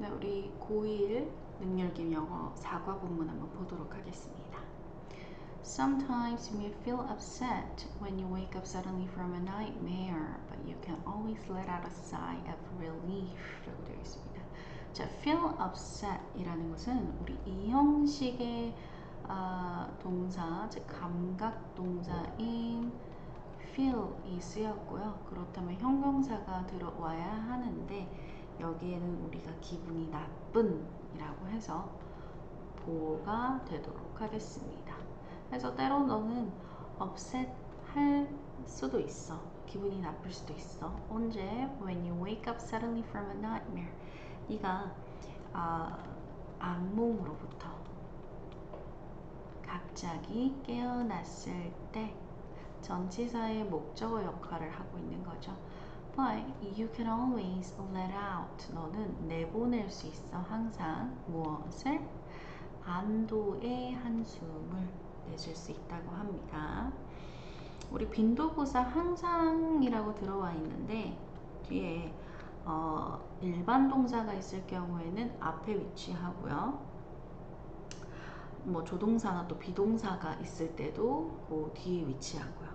네, 우리 고1 능률김 영어 사과 본문 한번 보도록 하겠습니다. Sometimes you may feel upset when you wake up suddenly from a nightmare, but you can always let out a sigh of relief 라고 되어 있습니다. 자, feel upset 이라는 것은 우리 이 형식의 동사, 즉 감각 동사인 feel이 쓰였고요. 그렇다면 형용사가 들어와야 하는데 여기에는 우리가 기분이 나쁜 이라고 해서 보호가 되도록 하겠습니다. 그래서 때로 너는 upset 할 수도 있어. 기분이 나쁠 수도 있어. 언제? When you wake up suddenly from a nightmare. 네가 악몽으로부터 갑자기 깨어났을 때 전치사의 목적어 역할을 하고 있는 거죠. But you can always let out. 너는 내보낼 수 있어. 항상 무엇을? 안도의 한숨을 내줄 수 있다고 합니다. 우리 빈도부사 항상이라고 들어와 있는데 뒤에 일반 동사가 있을 경우에는 앞에 위치하고요. 뭐 조동사나 또 비동사가 있을 때도 그 뒤에 위치하고요.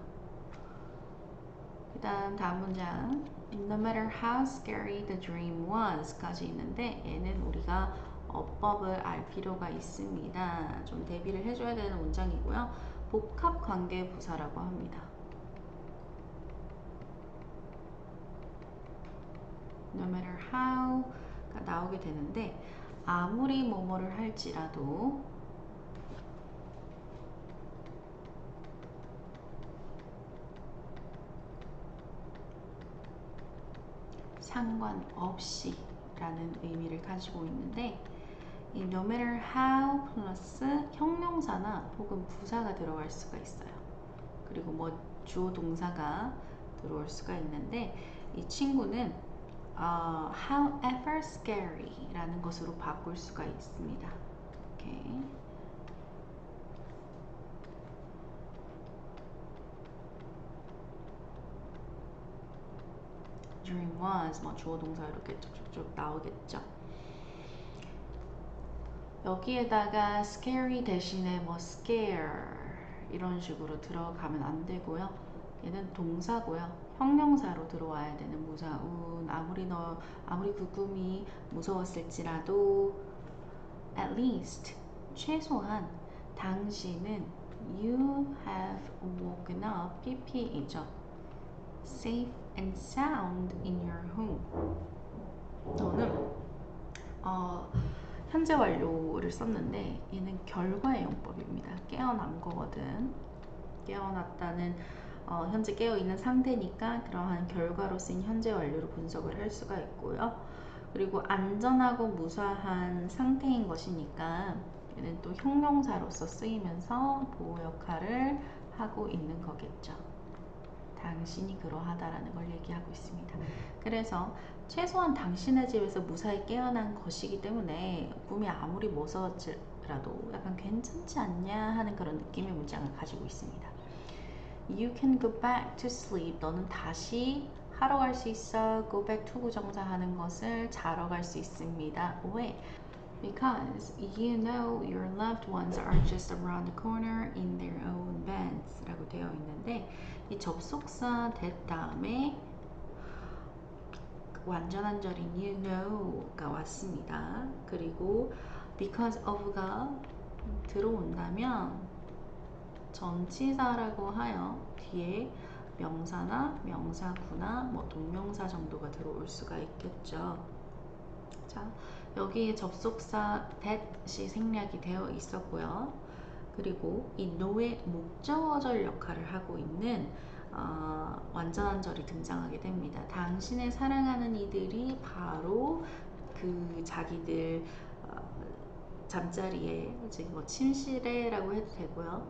일단 다음 문장 No matter how scary the dream was 까지 있는데 얘는 우리가 어법을 알 필요가 있습니다. 좀 대비를 해줘야 되는 문장이고요. 복합관계 부사라고 합니다. No matter how가 나오게 되는데 아무리 뭐뭐를 할지라도 상관없이 라는 의미를 가지고 있는데 이 no matter how 플러스 형용사나 혹은 부사가 들어갈 수가 있어요. 그리고 뭐 주어 동사가 들어올 수가 있는데 이 친구는 however scary 라는 것으로 바꿀 수가 있습니다. 오케이. dream was 뭐 주어 동사 이렇게 쭉쭉쭉 나오겠죠. 여기에다가 scary 대신에 뭐 scare 이런 식으로 들어가면 안 되고요. 얘는 동사고요. 형용사로 들어와야 되는 무사운. 아무리 그 꿈이 무서웠을지라도 at least 최소한 당신은 you have woken up PP이죠. safe and sound in your home. 너는 현재 완료를 썼는데 얘는 결과의 용법입니다. 깨어난 거거든. 깨어났다는 현재 깨어있는 상태니까 그러한 결과로 쓰인 현재 완료로 분석을 할 수가 있고요. 그리고 안전하고 무사한 상태인 것이니까 얘는 또 형용사로서 쓰이면서 보호 역할을 하고 있는 거겠죠. 당신이 그러하다라는 걸 얘기하고 있습니다. 그래서 최소한 당신의 집에서 무사히 깨어난 것이기 때문에 꿈이 아무리 무서웠지라도 약간 괜찮지 않냐 하는 그런 느낌의 문장을 가지고 있습니다. You can go back to sleep. 너는 다시 하러 갈 수 있어. Go back to 부정사 하는 것을 자러 갈 수 있습니다. 왜? Because you know your loved ones are just around the corner in their own beds 라고 되어 있는데 이 접속사 that 다음에 완전한 절인 you know가 왔습니다. 그리고 because of가 들어온다면 전치사라고 하여 뒤에 명사나 명사구나 뭐 동명사 정도가 들어올 수가 있겠죠. 자, 여기에 접속사 that이 생략이 되어 있었고요. 그리고 이 know의 목적어절 역할을 하고 있는 완전한 절이 등장하게 됩니다. 당신의 사랑하는 이들이 바로 그 자기들 잠자리에, 즉 뭐 침실에라고 해도 되고요.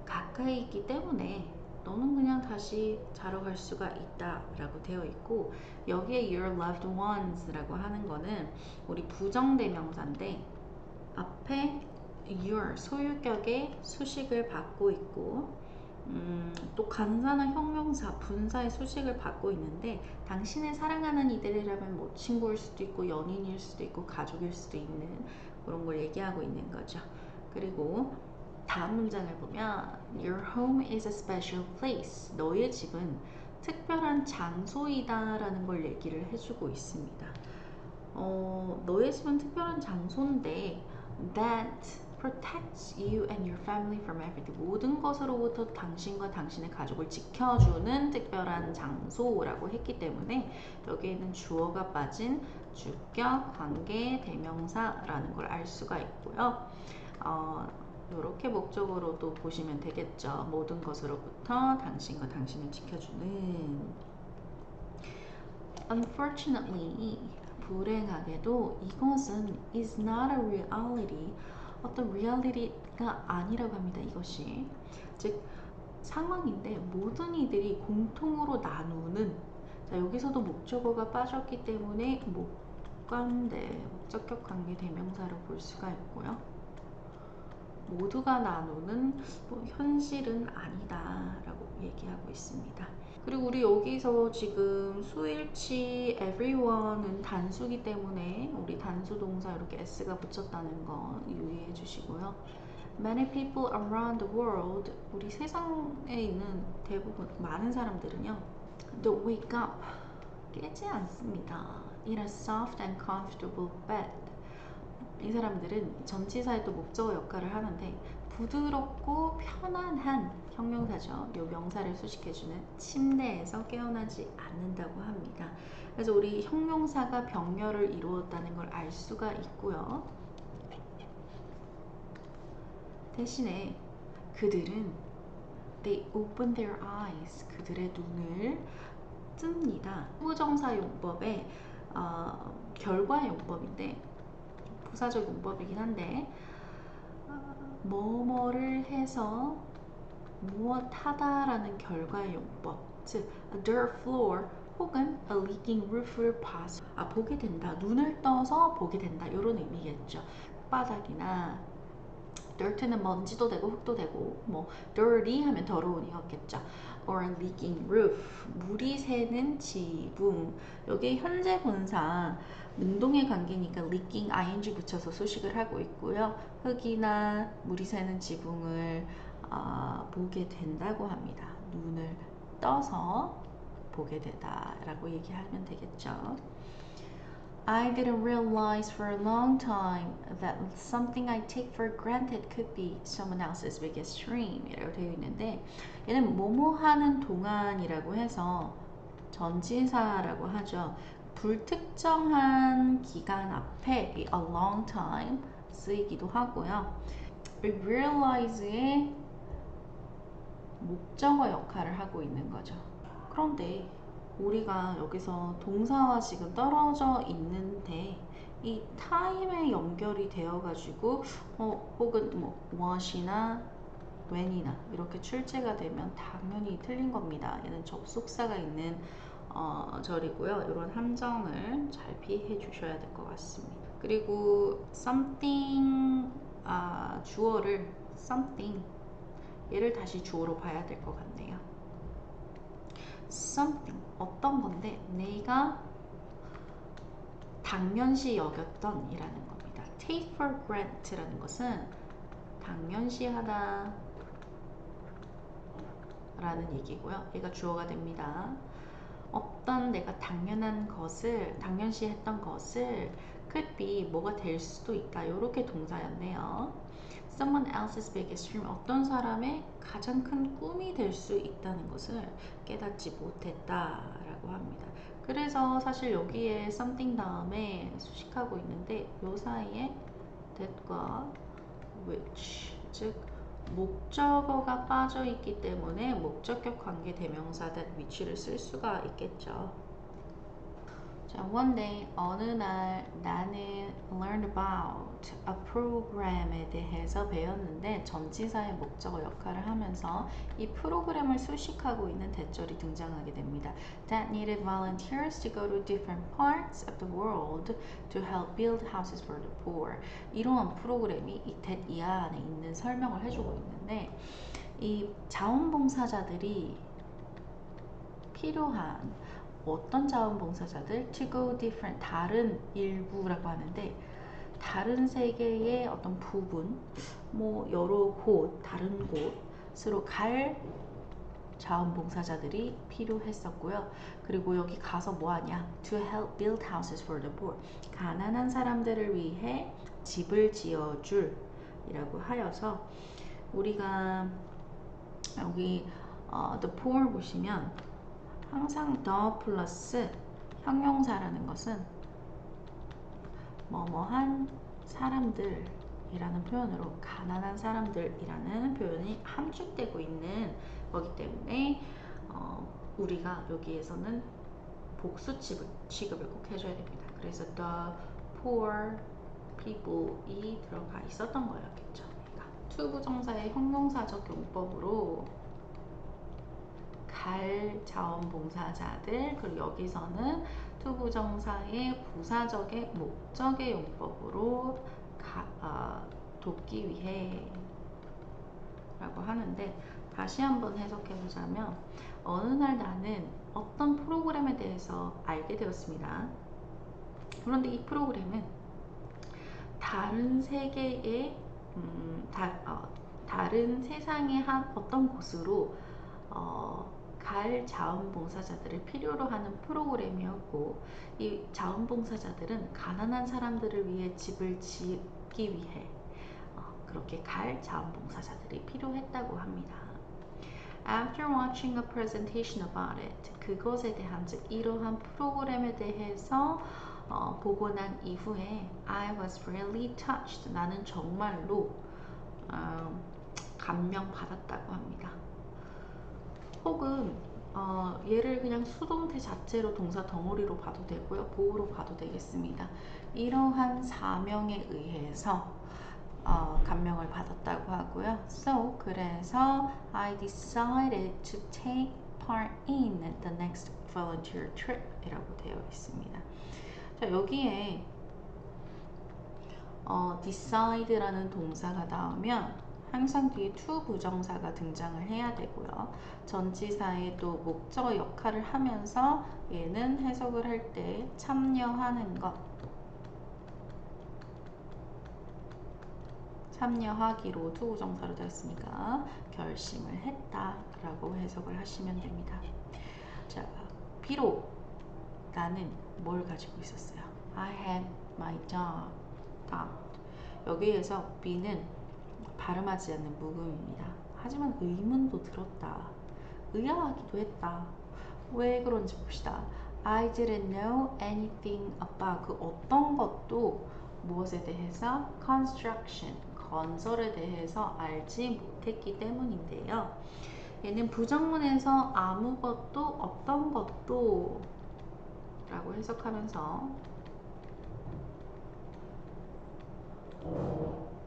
가까이 있기 때문에 너는 그냥 다시 자러 갈 수가 있다 라고 되어 있고 여기에 your loved ones 라고 하는 거는 우리 부정대명사인데 앞에 your 소유격의 수식을 받고 있고 또 간단한 형용사, 분사의 수식을 받고 있는데 당신의 사랑하는 이들이라면 뭐 친구일 수도 있고 연인일 수도 있고 가족일 수도 있는 그런 걸 얘기하고 있는 거죠. 그리고 다음 문장을 보면 Your home is a special place. 너의 집은 특별한 장소이다 라는 걸 얘기를 해주고 있습니다. 너의 집은 특별한 장소인데 that protects you and your family from everything. 모든 것으로부터 당신과 당신의 가족을 지켜주는 특별한 장소라고 했기 때문에 여기에는 주어가 빠진 주격, 관계, 대명사라는 걸 알 수가 있고요. 이렇게 목적어로도 보시면 되겠죠. 모든 것으로부터 당신과 당신을 지켜주는. Unfortunately, 불행하게도 이것은 is not a reality, 어떤 reality가 아니라고 합니다. 이것이 즉 상황인데 모든 이들이 공통으로 나누는. 자, 여기서도 목적어가 빠졌기 때문에 목관대, 목적격 관계 대명사로 볼 수가 있고요. 모두가 나누는 현실은 아니다 라고 얘기하고 있습니다. 그리고 우리 여기서 지금 수일치 everyone은 단수기 때문에 우리 단수 동사 이렇게 s가 붙였다는 거 유의해 주시고요. Many people around the world, 우리 세상에 있는 대부분 많은 사람들은요 don't wake up, 깨지 않습니다. in a soft and comfortable bed. 이 사람들은 전치사의 또 목적어 역할을 하는데 부드럽고 편안한 형용사죠. 요 명사를 수식해주는 침대에서 깨어나지 않는다고 합니다. 그래서 우리 형용사가 병렬을 이루었다는 걸 알 수가 있고요. 대신에 그들은 they open their eyes, 그들의 눈을 뜹니다. 부정사 용법의 결과 용법인데 부사적 용법이긴 한데 뭐뭐를 해서 무엇하다 라는 결과의 용법, 즉 a dirt floor 혹은 a leaking roof를 보게 된다, 눈을 떠서 보게 된다 이런 의미겠죠. 바닥이나 dirt는 먼지도 되고 흙도 되고 뭐 dirty 하면 더러운 이었겠죠. or a leaking roof, 물이 새는 지붕. 여기 현재 분사 능동의 관계니까 leaking ing 붙여서 수식을 하고 있고요. 흙이나 물이 새는 지붕을 보게 된다고 합니다. 눈을 떠서 보게 되다 라고 얘기하면 되겠죠. I didn't realize for a long time that something I take for granted could be someone else's biggest dream 이라고 되어 있는데 얘는 뭐뭐 하는 동안이라고 해서 전치사라고 하죠. 불특정한 기간 앞에 a long time 쓰이기도 하고요. realize의 목적어 역할을 하고 있는 거죠. 그런데 우리가 여기서 동사와 지금 떨어져 있는데 이 time에 연결이 되어 가지고 혹은 뭐 what이나 when이나 이렇게 출제가 되면 당연히 틀린 겁니다. 얘는 접속사가 있는 절이고요. 이런 함정을 잘 피해 주셔야 될 것 같습니다. 그리고 something 주어를 something 얘를 다시 주어로 봐야 될 것 같네요. something 어떤 건데 내가 당연시 여겼던 이라는 겁니다. take for grant라는 것은 당연시하다 라는 얘기고요. 얘가 주어가 됩니다. 어떤 내가 당연한 것을 당연시했던 것을 could be 뭐가 될 수도 있다 이렇게 동사였네요. Someone else's biggest dream 어떤 사람의 가장 큰 꿈이 될 수 있다는 것을 깨닫지 못했다라고 합니다. 그래서 사실 여기에 something 다음에 수식하고 있는데 요 사이에 that과 which 즉 목적어가 빠져 있기 때문에 목적격 관계 대명사 that which를 쓸 수가 있겠죠. 자, one day 어느 날 나는 learned about a program에 대해서 배웠는데 전치사의 목적어 역할을 하면서 이 프로그램을 수식하고 있는 대절이 등장하게 됩니다. That needed volunteers to go to different parts of the world to help build houses for the poor. 이러한 프로그램이 이 that 이하 안에 있는 설명을 해주고 있는데 이 자원봉사자들이 필요한 어떤 자원봉사자들? To go different, 다른 일부라고 하는데 다른 세계의 어떤 부분, 뭐 여러 곳, 다른 곳으로 갈 자원봉사자들이 필요했었고요. 그리고 여기 가서 뭐 하냐? To help build houses for the poor. 가난한 사람들을 위해 집을 지어줄 이라고 하여서 우리가 여기 the poor 보시면 항상 the 플러스 형용사라는 것은 뭐뭐한 사람들이라는 표현으로 가난한 사람들이라는 표현이 함축되고 있는 거기 때문에 우리가 여기에서는 복수 취급을 꼭 해줘야 됩니다. 그래서 the poor people이 들어가 있었던 거였겠죠. to 부정사의 형용사적 용법으로 갈 자원봉사자들, 그리고 여기서는 to 부정사의 부사적의 목적의 용법으로 돕기 위해 라고 하는데, 다시 한번 해석해 보자면 어느 날 나는 어떤 프로그램에 대해서 알게 되었습니다. 그런데 이 프로그램은 다른 세계의 다른 세상의 한 어떤 곳으로 갈 자원봉사자들을 필요로 하는 프로그램이었고, 이 자원봉사자들은 가난한 사람들을 위해 집을 짓기 위해 그렇게 갈 자원봉사자들이 필요했다고 합니다. After watching a presentation about it, 그것에 대한 즉 이러한 프로그램에 대해서 보고 난 이후에 I was really touched. 나는 정말로 감명받았다고 합니다. 혹은 얘를 그냥 수동태 자체로 동사 덩어리로 봐도 되고요, 보호로 봐도 되겠습니다. 이러한 사명에 의해서 감명을 받았다고 하고요. So 그래서 I decided to take part in the next volunteer trip 이라고 되어 있습니다. 자, 여기에 decide라는 동사가 나오면 항상 뒤에 to 부정사가 등장을 해야 되고요. 전치사의 또 목적어 역할을 하면서 얘는 해석을 할 때 참여하는 것, 참여하기로 to 부정사로 되었으니까 결심을 했다 라고 해석을 하시면 됩니다. 자, 비록 나는 뭘 가지고 있었어요? I had my job. 여기에서 B는 발음하지 않는 묵음입니다. 하지만 의문도 들었다. 의아하기도 했다. 왜 그런지 봅시다. I didn't know anything about 그 어떤 것도 무엇에 대해서? construction, 건설에 대해서 알지 못했기 때문인데요. 얘는 부정문에서 아무것도 어떤 것도 라고 해석하면서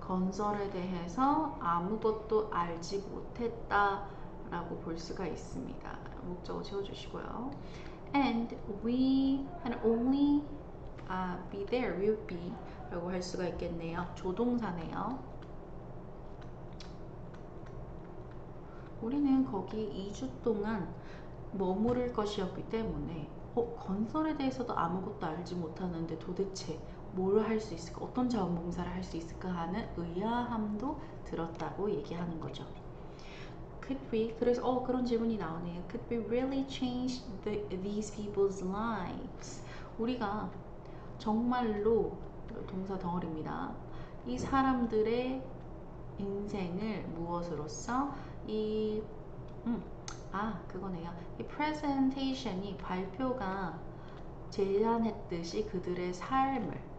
건설에 대해서 아무것도 알지 못했다 라고 볼 수가 있습니다. 목적어 채워주시고요. And we had only be there, will be 라고 할 수가 있겠네요. 조동사네요. 우리는 거기 2주 동안 머무를 것이었기 때문에 건설에 대해서도 아무것도 알지 못하는데 도대체 뭘 할 수 있을까? 어떤 자원봉사를 할 수 있을까 하는 의아함도 들었다고 얘기하는 거죠. Could we, 그래서 그런 질문이 나오네요. Could we really change these people's lives? 우리가 정말로 동사 덩어리입니다. 이 사람들의 인생을 무엇으로써 그거네요. 이 presentation이 발표가 제안했듯이 그들의 삶을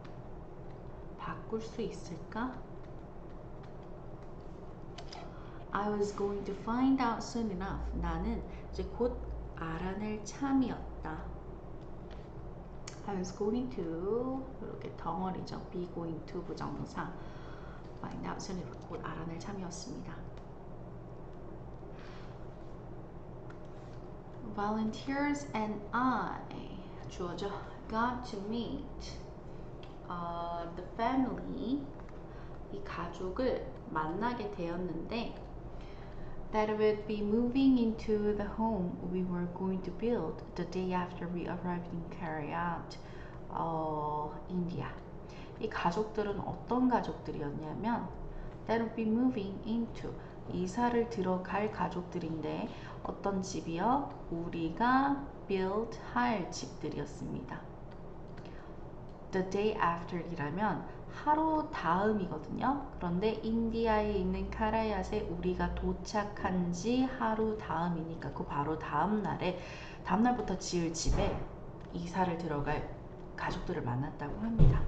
바꿀 수 있을까? I was going to find out soon enough. 나는 이제 곧 알아낼 참이었다. I was going to 이렇게 덩어리죠. be going to 부정사. find out soon enough. 곧 알아낼 참이었습니다. Volunteers and I 주어져 got to meet the family 이 가족을 만나게 되었는데 that would be moving into the home we were going to build the day after we arrived in Cariat, India. 이 가족들은 어떤 가족들이었냐면 that would be moving into 이사를 들어갈 가족들인데 어떤 집이요? 우리가 build 할 집들이었습니다. The day after이라면 하루 다음이거든요. 그런데 인디아에 있는 카라얏에 우리가 도착한 지 하루 다음이니까 그 바로 다음날부터 지을 집에 이사를 들어갈 가족들을 만났다고 합니다.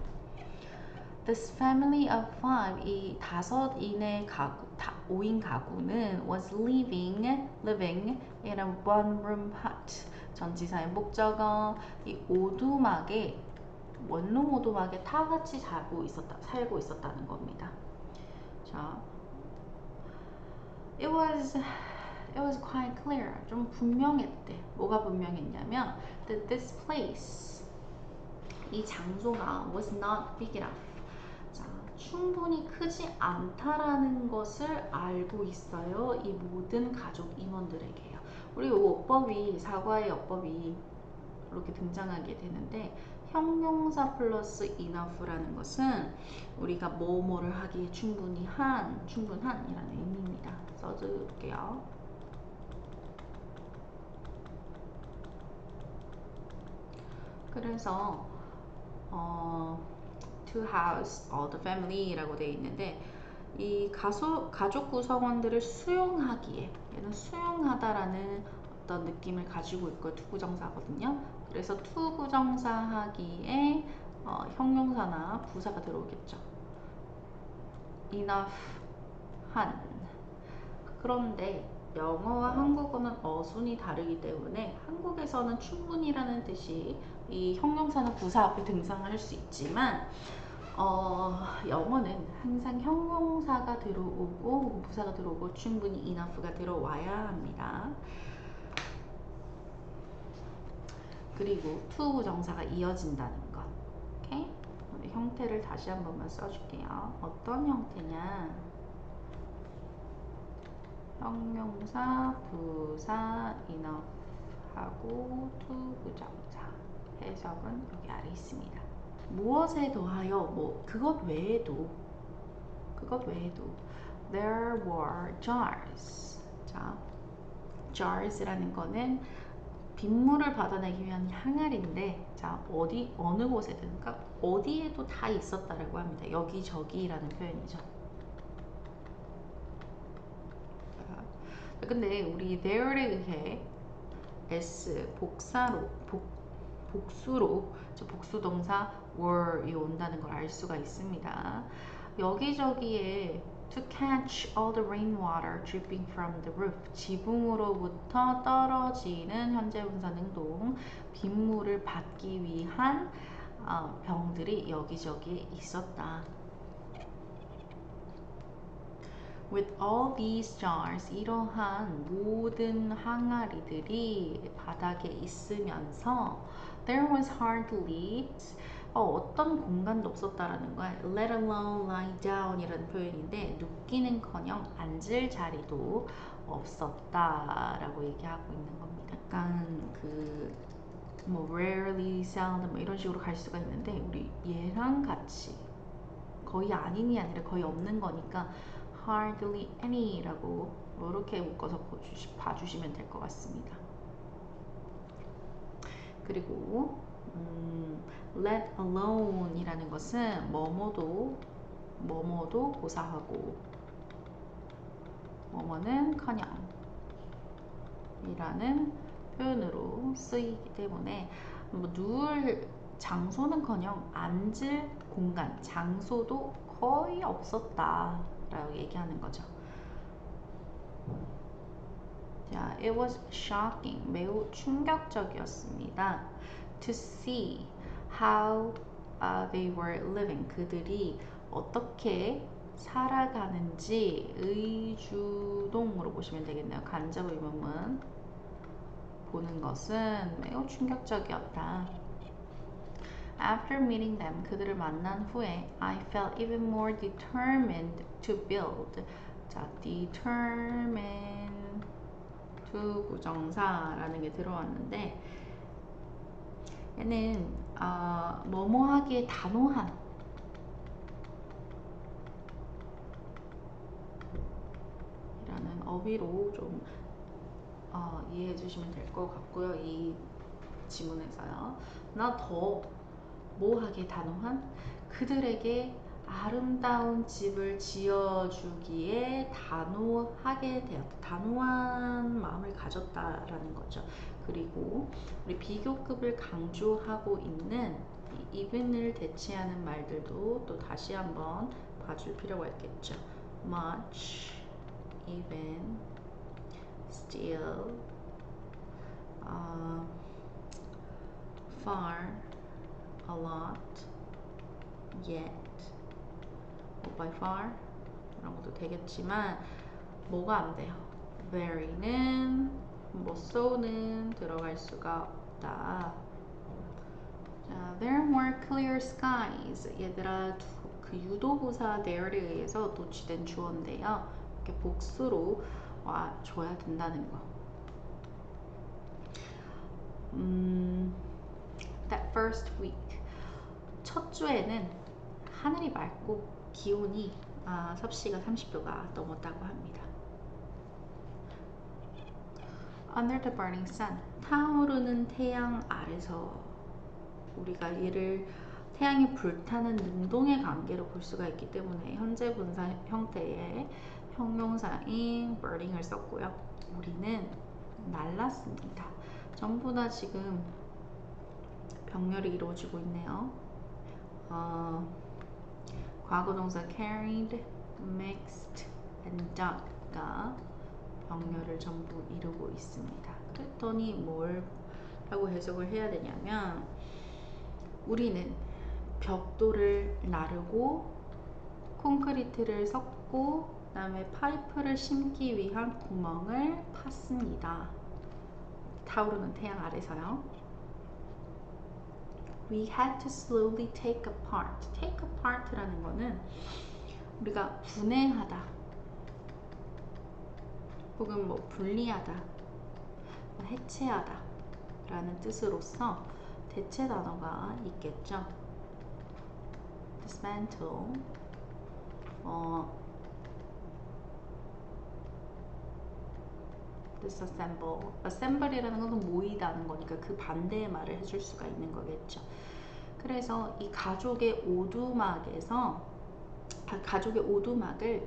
This family of five, 이 5인의 가구, 5인 가구는 was living in a one-room hut. 전치사의 목적어, 이 오두막에 원룸 오두막에 다 같이 살고 있었다는 겁니다. 자, it was quite clear. 좀 분명했대. 뭐가 분명했냐면 that this place, 이 장소가 was not big enough. 자, 충분히 크지 않다라는 것을 알고 있어요. 이 모든 가족 임원들에게요. 우리 어법이 사과의 어법이 이렇게 등장하게 되는데 형용사 플러스 enough라는 것은 우리가 뭐뭐를 하기에 충분한이라는 의미입니다. 써줄게요. 그래서 to house all the family라고 되어 있는데 이 가족 구성원들을 수용하기에 얘는 수용하다라는 어떤 느낌을 가지고 있고 투부정사거든요. 그래서 투부정사 하기에 형용사나 부사가 들어오겠죠. enough 한. 그런데 영어와 한국어는 어순이 다르기 때문에 한국에서는 충분히라는 뜻이 이 형용사나 부사 앞에 등장할 수 있지만 영어는 항상 형용사가 들어오고 부사가 들어오고 충분히 enough가 들어와야 합니다. 그리고 to 부정사가 이어진다는 것. 오케이? 형태를 다시 한 번만 써줄게요. 어떤 형태냐? 형용사, 부사, enough 하고 to 부정사. 해석은 여기 아래 있습니다. 무엇에 더하여 그것 외에도 there were jars. 자, jars라는 거는 빗물을 받아내기 위한 항아리인데 자 어느 곳에든 그러니까 어디에도 다 있었다라고 합니다. 여기저기라는 표현이죠. 자, 근데 우리 there에 의해 s 복수로 복수동사 were이 온다는 걸 알 수가 있습니다. 여기저기에 to catch all the rainwater dripping from the roof. 지붕으로부터 떨어지는 현재분사 능동 빗물을 받기 위한 병들이 여기저기에 있었다. With all these jars, 이러한 모든 항아리들이 바닥에 있으면서 there was hardly 어떤 공간도 없었다라는 거야. Let alone lie down 이라는 표현인데 눕기는커녕 앉을 자리도 없었다라고 얘기하고 있는 겁니다. 약간 rarely, seldom 이런 식으로 갈 수가 있는데 우리 얘랑 같이 거의 아닌이 아니라 거의 없는 거니까 hardly any라고 이렇게 묶어서 봐주시면 될 것 같습니다. 그리고 let alone 이라는 것은 뭐뭐도 고사하고 뭐뭐는 커녕 이라는 표현으로 쓰이기 때문에 누울 장소는커녕 앉을 공간, 장소도 거의 없었다 라고 얘기하는 거죠. 자, it was shocking, 매우 충격적이었습니다. To see how they were living, 그들이 어떻게 살아가는지 의주동으로 보시면 되겠네요. 간접 의문문 보는 것은 매우 충격적이었다. After meeting them, 그들을 만난 후에 I felt even more determined to build. 자, determined 투부정사라는 게 들어왔는데 얘는 뭐뭐하기에 단호한 이라는 어휘로 좀 이해해 주시면 될 것 같고요. 이 지문에서요. 나 더 뭐하기에 단호한 그들에게 아름다운 집을 지어주기에 단호하게 되었다. 단호한 마음을 가졌다라는 거죠. 그리고 우리 비교급을 강조하고 있는 이 even을 대체하는 말들도 또 다시 한번 봐줄 필요가 있겠죠. much, even, still, far, a lot, yet, by far 이런 것도 되겠지만 뭐가 안 돼요? very는 뭐 so는 들어갈 수가 없다. 자, there are more clear skies. 얘들아, 그 유도부사 there에 의해서 도치된 주어인데요. 이렇게 복수로 와줘야 된다는 거. That first week. 첫 주에는 하늘이 맑고 기온이 섭씨가 30도가 넘었다고 합니다. Under the burning sun. 타오르는 태양 아래서 우리가 얘를 태양이 불타는 능동의 관계로 볼 수가 있기 때문에 현재 분사 형태의 형용사인 burning을 썼고요. 우리는 날랐습니다. 전부 다 지금 병렬이 이루어지고 있네요. 과거동사 carried, mixed, and done가 병렬을 전부 이루고 있습니다. 그랬더니 뭐라고 해석을 해야 되냐면 우리는 벽돌을 나르고 콘크리트를 섞고 그 다음에 파이프를 심기 위한 구멍을 팠습니다. 타오르는 태양 아래서요. We had to slowly take apart. Take apart라는 거는 우리가 분해하다 혹은 뭐 분리하다, 해체하다 라는 뜻으로서 대체 단어가 있겠죠. dismantle, disassemble, assemble이라는 것은 모이다는 거니까 그 반대의 말을 해줄 수가 있는 거겠죠. 그래서 이 가족의 오두막을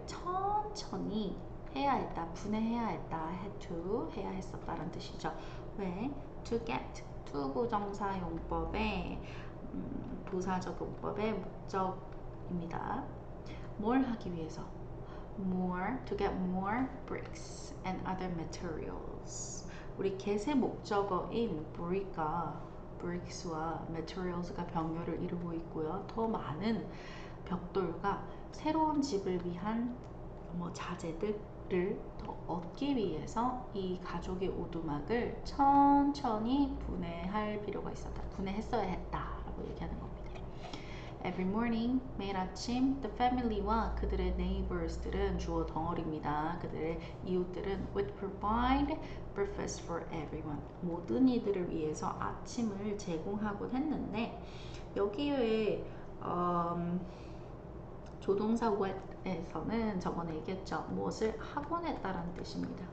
천천히 해야 했다, 분해해야 했다, had to 해야 했었다라는 뜻이죠. 왜? to get, to 부정사 용법의 부사적 용법의 목적입니다. 뭘 하기 위해서? to get more bricks and other materials. 우리 get의 목적어인 bricks와 materials가 병렬을 이루고 있고요. 더 많은 벽돌과 새로운 집을 위한 자재들을 더 얻기 위해서 이 가족의 오두막을 천천히 분해할 필요가 있었다. 분해했어야 했다라고 얘기하는 겁니다. Every morning, 매일 아침, the family와 그들의 neighbors들은 주어 덩어리입니다. 그들의 이웃들은 would provide breakfast for everyone. 모든 이들을 위해서 아침을 제공하곤 했는데 여기에 조동사 what에서는 저번에 얘기했죠. 무엇을 하곤 했다라는 뜻입니다.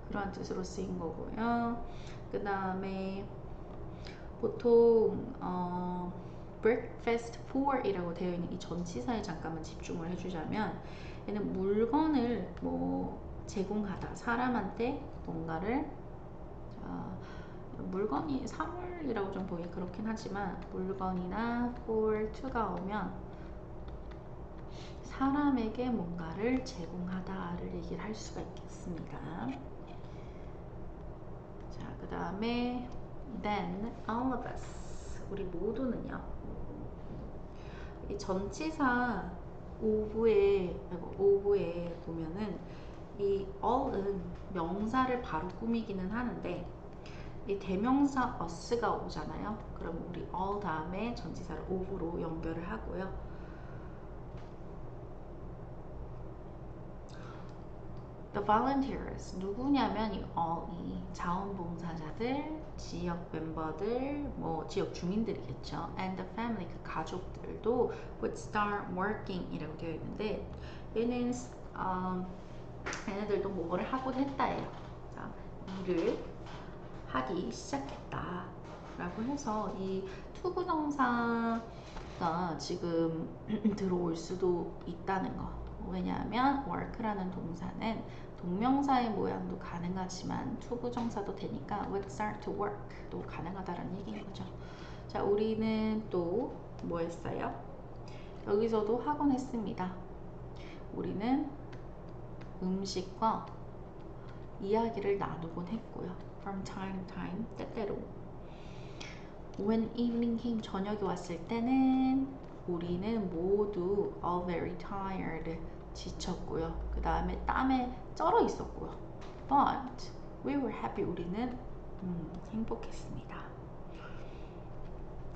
그런 뜻으로 쓰인 거고요. 그 다음에 보통 breakfast for 이라고 되어 있는 이 전치사에 잠깐만 집중을 해주자면 얘는 물건을 제공하다, 사람한테 뭔가를 물건이 사물이라고 좀 보기 그렇긴 하지만 물건이나 for to가 오면 사람에게 뭔가를 제공하다를 얘기를 할 수가 있겠습니다. 자, 그 다음에 then all of us, 우리 모두는요. 이 전치사 of에 보면은 이 all은 명사를 바로 꾸미기는 하는데 이 대명사 us가 오잖아요. 그럼 우리 all 다음에 전치사를 of로 연결을 하고요. The volunteers 누구냐면 이 all 자원봉사자들, 지역 멤버들, 뭐 지역 주민들이겠죠. And the family 그 가족들도 would start working이라고 되어 있는데 얘는 얘네들도 뭐를 하곤 했다예요. 자, 일을 하기 시작했다 라고 해서 이 투부정사가 지금 들어올 수도 있다는 거. 왜냐하면 work라는 동사는 동명사의 모양도 가능하지만 투부정사도 되니까 would start to work도 가능하다라는 얘기인 거죠. 자, 우리는 또 뭐 했어요? 여기서도 하곤 했습니다. 우리는 음식과 이야기를 나누곤 했고요. From time to time, 때때로. When evening came, 저녁이 왔을 때는 우리는 모두 all very tired, 지쳤고요. 그 다음에 땀에 쩔어 있었고요. But we were happy, 우리는 행복했습니다.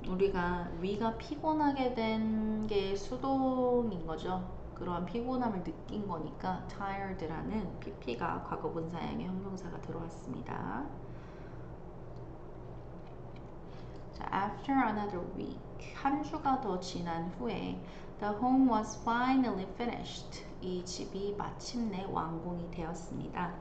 우리가 위가 피곤하게 된 게 수동인 거죠. 그러한 피곤함을 느낀 거니까 tired라는 pp가 과거분 사형의 형용사가 들어왔습니다. 자, after another week, 한 주가 더 지난 후에 the home was finally finished. 이 집이 마침내 완공이 되었습니다.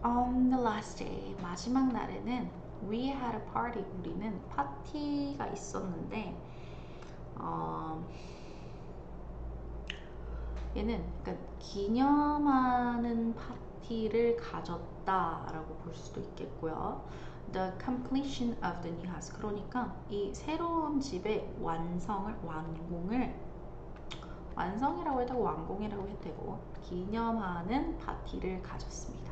On the last day, 마지막 날에는 we had a party. 우리는 파티가 있었는데 얘는 그러니까 기념하는 파티를 가졌다라고 볼 수도 있겠고요. The completion of the new house. 그러니까 이 새로운 집의 완성이라고 해도 되고 완공이라고 해도 되고 기념하는 파티를 가졌습니다.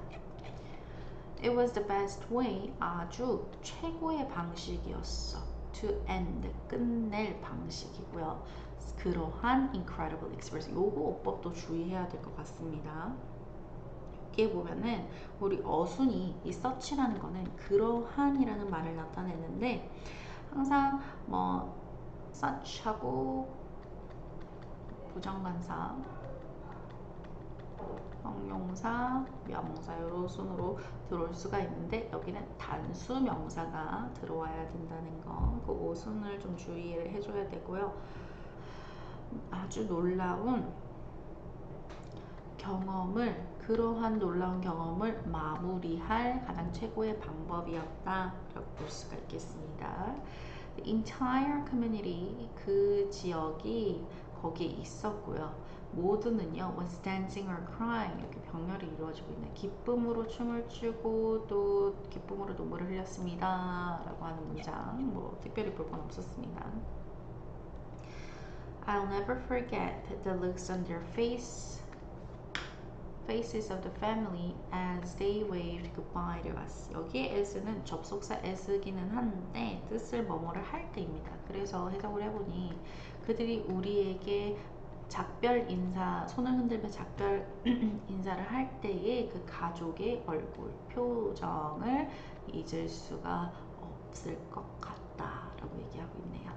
It was the best way. 아주 최고의 방식이었어. To end. 끝낼 방식이고요. 그러한 incredible express. 요거 어법도 주의해야 될 것 같습니다. 여기에 보면은 우리 어순이 이 such라는 거는 그러한이라는 말을 나타내는데 항상 뭐 such하고 부정관사, 형용사, 명사 이런 순으로 들어올 수가 있는데 여기는 단수 명사가 들어와야 된다는 거, 그 오순을 좀 주의를 해줘야 되고요. 아주 놀라운 경험을, 그러한 놀라운 경험을 마무리할 가장 최고의 방법이었다라고 볼 수가 있겠습니다. The entire community, 그 지역이 거기에 있었고요. 모두는요, was dancing or crying, 이렇게 병렬이 이루어지고 있는 기쁨으로 춤을 추고 또 기쁨으로 눈물을 흘렸습니다 라고 하는 문장, 뭐 특별히 볼 건 없었습니다. I'll never forget the looks on their faces of the family as they waved goodbye to us. 여기에 as는 접속사 as기는 한데 뜻을 뭐뭐를 할 때입니다. 그래서 해석을 해보니 그들이 우리에게 작별 인사, 손을 흔들며 작별 인사를 할 때의 그 가족의 얼굴, 표정을 잊을 수가 없을 것 같다라고 얘기하고 있네요.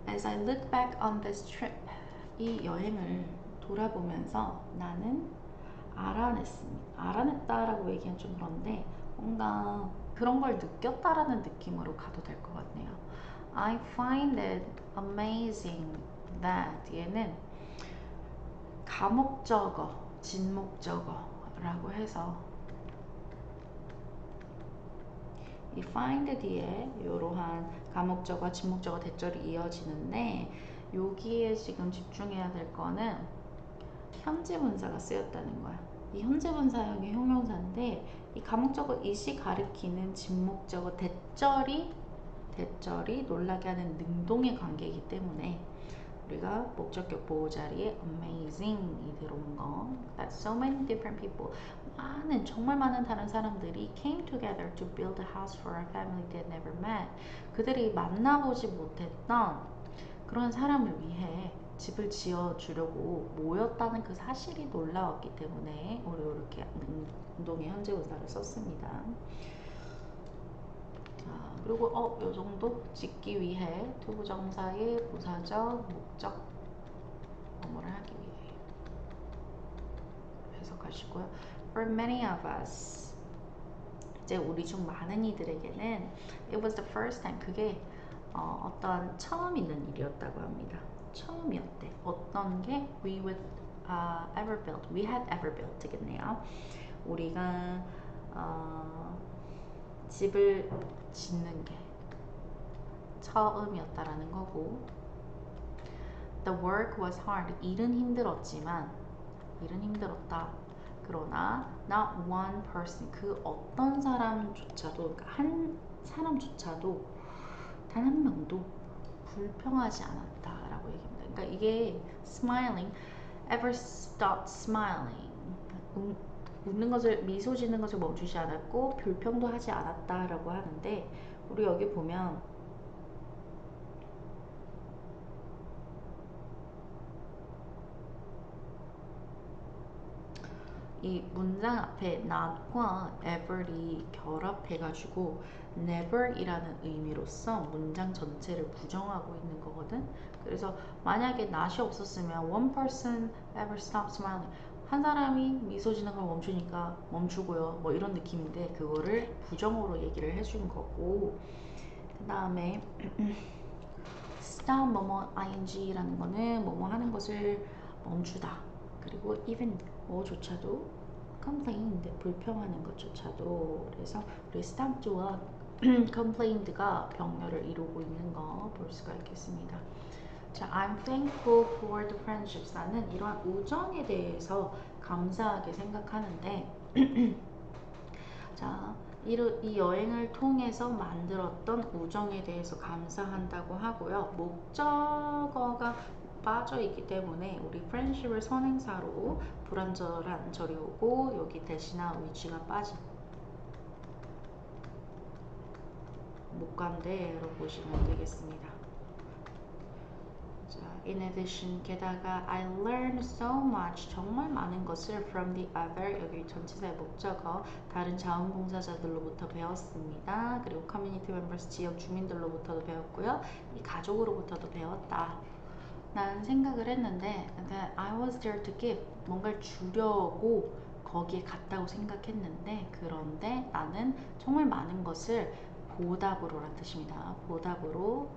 As I look back on this trip, 이 여행을 돌아보면서 나는 알아냈다라고 얘기하면 좀 그런데 뭔가 그런 걸 느꼈다라는 느낌으로 가도 될 것 같네요. I find it amazing that 얘는 가목적어, 진목적어라고 해서 이 find 뒤에 이러한 가목적어, 진목적어, 대절이 이어지는데 여기에 지금 집중해야 될 거는 현재 분사가 쓰였다는 거야. 이 현재 분사형의 형용사인데 이 가목적어 it이 가리키는 진목적어 대절이 놀라게 하는 능동의 관계이기 때문에 우리가 목적격 보호 자리에 amazing이 들어온 거. That so many different people, 정말 많은 다른 사람들이 came together to build a house for a family they never met. 그들이 만나보지 못했던 그런 사람을 위해 집을 지어주려고 모였다는 그 사실이 놀라웠기 때문에 우리 이렇게 운동의 현재 분사를 썼습니다. 자, 그리고 요 정도 짓기 위해 투부정사의 부사적 목적 뭐뭐를 하기 위해 해석하시고요. For many of us, 이제 우리 중 많은 이들에게는 it was the first time, 그게 어떤 처음 있는 일이었다고 합니다. 처음이었대. 어떤 게 we would ever build, we had ever built 되겠네요. 우리가 집을 짓는 게 처음이었다라는 거고, the work was hard, 일은 힘들었지만, 일은 힘들었다. 그러나 not one person, 그 어떤 사람조차도, 그러니까 한 사람조차도 단 한 명도 불평하지 않았다라고 얘기합니다. 그러니까 이게 smiling, ever stopped smiling, 웃는 것을, 미소 짓는 것을 멈추지 않았고 불평도 하지 않았다라고 하는데, 우리 여기 보면 이 문장 앞에 not과 ever이 결합해가지고 never이라는 의미로서 문장 전체를 부정하고 있는 거거든. 그래서 만약에 not이 없었으면 one person ever stop smiling, 한 사람이 미소 짓는 걸 멈추니까 멈추고요, 뭐 이런 느낌인데 그거를 부정으로 얘기를 해준 거고, 그 다음에 stop 뭐뭐 ing라는 거는 뭐뭐 하는 것을 멈추다. 그리고 even 뭐조차도 complain, 불평하는 것조차도. 그래서 우리 stop와 complained가 병렬을 이루고 있는 거 볼 수가 있겠습니다. 자, I'm thankful for the friendships. 나는 이러한 우정에 대해서 감사하게 생각하는데 자, 이 여행을 통해서 만들었던 우정에 대해서 감사한다고 하고요. 목적어가 빠져 있기 때문에 우리 friendship을 선행사로 불완전한 절이 오고, 여기 대신한 위치가 빠진 목관대로 보시면 되겠습니다. 자, in addition, 게다가 I learned so much, 정말 많은 것을 from the other, 여기 전치사의 목적어, 다른 자원봉사자들로부터 배웠습니다. 그리고 community members, 지역 주민들로부터도 배웠고요. 이 가족으로부터도 배웠다. 난 생각을 했는데 that I was there to give, 뭔가를 주려고 거기에 갔다고 생각했는데, 그런데 나는 정말 많은 것을 보답으로 라는 뜻입니다. 보답으로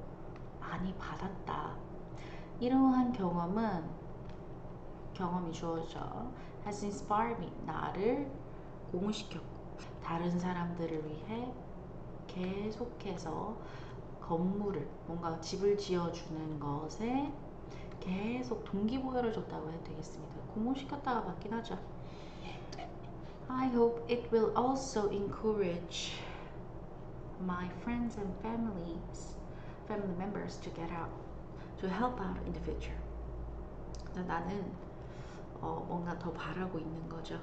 많이 받았다. 이러한 경험이 주어져 has inspired me, 나를 고무시켰고, 다른 사람들을 위해 계속해서 건물을, 뭔가 집을 지어주는 것에 계속 동기부여를 줬다고 해도 되겠습니다. 고무시켰다가 맞긴 하죠. I hope it will also encourage my friends and family members to get out, to help out in the future. 나는 뭔가 더 바라고 있는 거죠.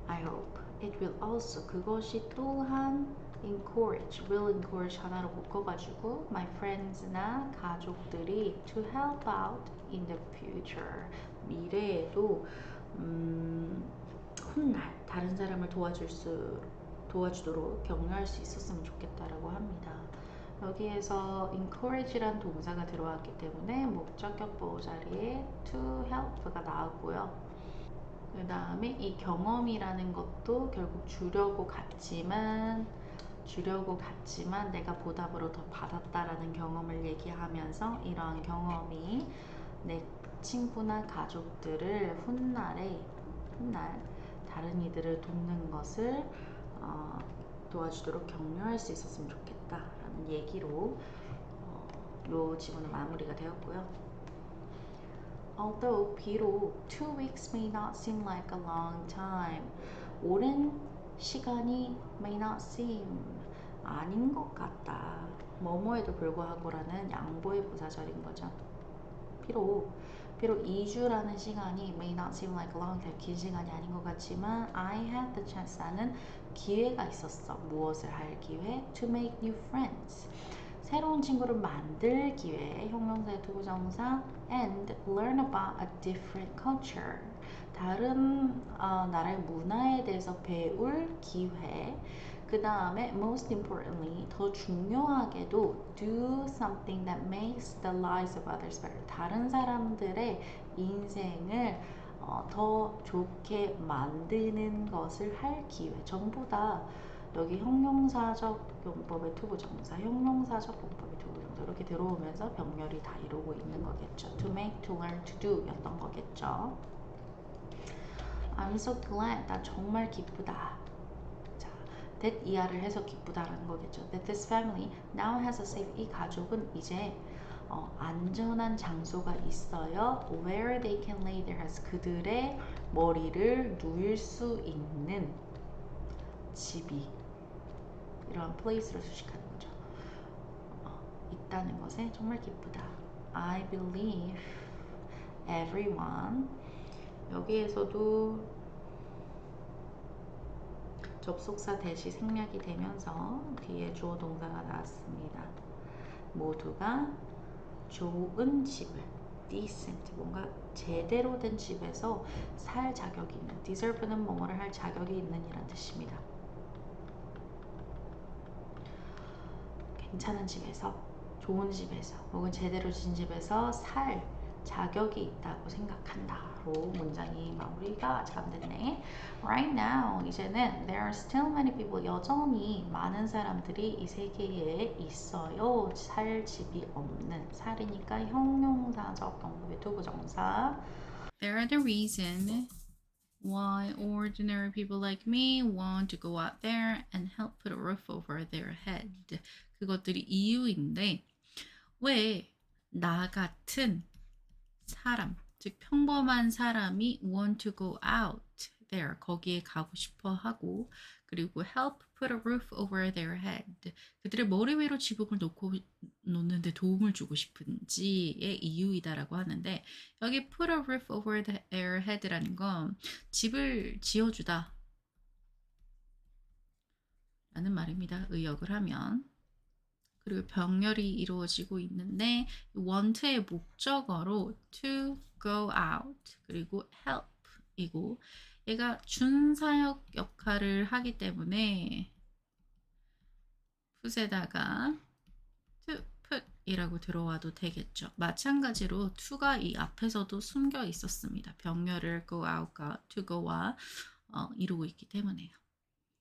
I hope it will also, 그것이 또한 will encourage 하나로 묶어가지고 my friends나 가족들이 to help out in the future, 미래에도 훗날 다른 사람을 도와주도록 격려할 수 있었으면 좋겠다라고 합니다. 여기에서 encourage란 동사가 들어왔기 때문에 목적격 보호 자리에 to help가 나왔고요. 그 다음에 이 경험이라는 것도 결국 주려고 갔지만 내가 보답으로 더 받았다라는 경험을 얘기하면서, 이러한 경험이 내 친구나 가족들을 훗날 다른 이들을 돕는 것을 도와주도록 격려할 수 있었으면 좋겠다라는 얘기로 요 지문은 마무리가 되었고요. Although, 비록 2 weeks may not seem like a long time, 오랜 시간이 may not seem, 아닌 것 같다, 뭐뭐에도 불구하고라는 양보의 부사절인 거죠. 비록 2주라는 시간이 may not seem like a long time, 긴 시간이 아닌 것 같지만 I had the chance, 나는 기회가 있었어. 무엇을 할 기회? To make new friends, 새로운 친구를 만들 기회, 형용사의 투부정사, and learn about a different culture, 다른 나라의 문화에 대해서 배울 기회. 그 다음에 most importantly 더 중요하게도 do something that makes the lives of others better. 다른 사람들의 인생을 더 좋게 만드는 것을 할 기회. 전부 다 여기 형용사적 용법의 투부정사, 형용사적 용법의 투부정사 이렇게 들어오면서 병렬이 다 이루고 있는 거겠죠. To make, to learn, to do 였던 거겠죠. I'm so glad. 나 정말 기쁘다. 자, that 이하를 해서 기쁘다라는 거겠죠. That this family now has a safe. 이 가족은 이제 안전한 장소가 있어요. Where they can lay their heads. 그들의 머리를 누일 수 있는 집이 이런 place를 수식하는 거죠. 있다는 것에 정말 기쁘다. I believe everyone. 여기에서도 접속사 대시 생략이 되면서 뒤에 주어 동사가 나왔습니다. 모두가 좋은 집을 decent, 뭔가 제대로 된 집에서 살 자격이 있는, deserve는 뭐뭐를 할 자격이 있는 이란 뜻입니다. 괜찮은 집에서, 좋은 집에서, 혹은 제대로 진 집에서 살 자격이 있다고 생각한다로 문장이 마무리가 아직 안 됐네. Right now, 이제는 there are still many people, 여전히 많은 사람들이 이 세계에 있어요. 살 집이 없는, 살이니까 형용사적 용법의 투부정사. They're the reason why ordinary people like me want to go out there and help put a roof over their head. 그것들이 이유인데 왜 나 같은 사람, 즉 평범한 사람이 want to go out there, 거기에 가고 싶어 하고, 그리고 help put a roof over their head, 그들의 머리 위로 지붕을 놓는데 도움을 주고 싶은지의 이유이다라고 하는데, 여기 put a roof over their head라는 건 집을 지어주다 라는 말입니다. 의역을 하면. 그리고 병렬이 이루어지고 있는데 want의 목적어로 to go out 그리고 help 이고 얘가 준사역 역할을 하기 때문에 put에다가 to put 이라고 들어와도 되겠죠. 마찬가지로 to가 이 앞에서도 숨겨 있었습니다. 병렬을 go out과 to go와 이루고 있기 때문에요.